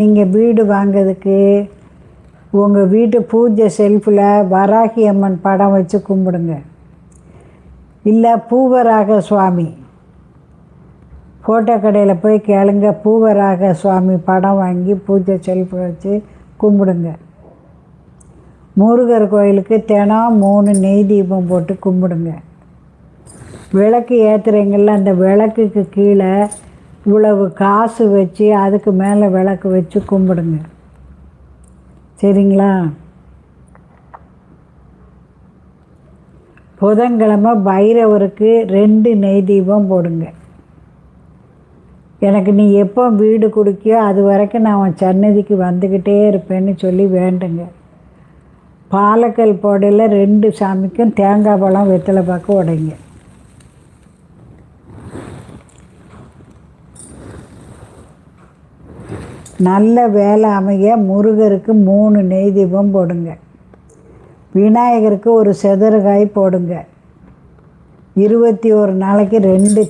நீங்கள் வீடு வாங்கிறதுக்கு உங்கள் வீட்டு பூஜை செல்ஃபில் வராகி அம்மன் படம் வச்சு கும்பிடுங்க. இல்லை பூவராக சுவாமி ஃபோட்டோ கடையில் போய் கேளுங்க, பூவராக சுவாமி படம் வாங்கி பூஜை செல்ஃபு வச்சு கும்பிடுங்க. முருகர் கோயிலுக்கு தினம் 3 நெய் தீபம் போட்டு கும்பிடுங்க. விளக்கு ஏற்றுறீங்கள, அந்த விளக்குக்கு கீழே இவ்வளவு காசு வச்சு அதுக்கு மேலே விளக்கு வச்சு கும்பிடுங்க. சரிங்களா? புதன்கிழமை பைரவருக்கு 2 நெய் தீபம் போடுங்க. எனக்கு நீ எப்போ வீடு கொடுக்கியோ அது வரைக்கும் நான் உன் சன்னதிக்கு வந்துக்கிட்டே இருப்பேன்னு சொல்லி வேண்டுங்க. பாலக்கல் போடையில் 2 சாமிக்கும் தேங்காய் பழம் வெத்தலை பாக்கு உடைங்க. நல்ல வேலை அமைய முருகருக்கு 3 நெய் தீபம் போடுங்க. விநாயகருக்கு ஒரு செதறுகாய் போடுங்க. 21 நாளைக்கு 2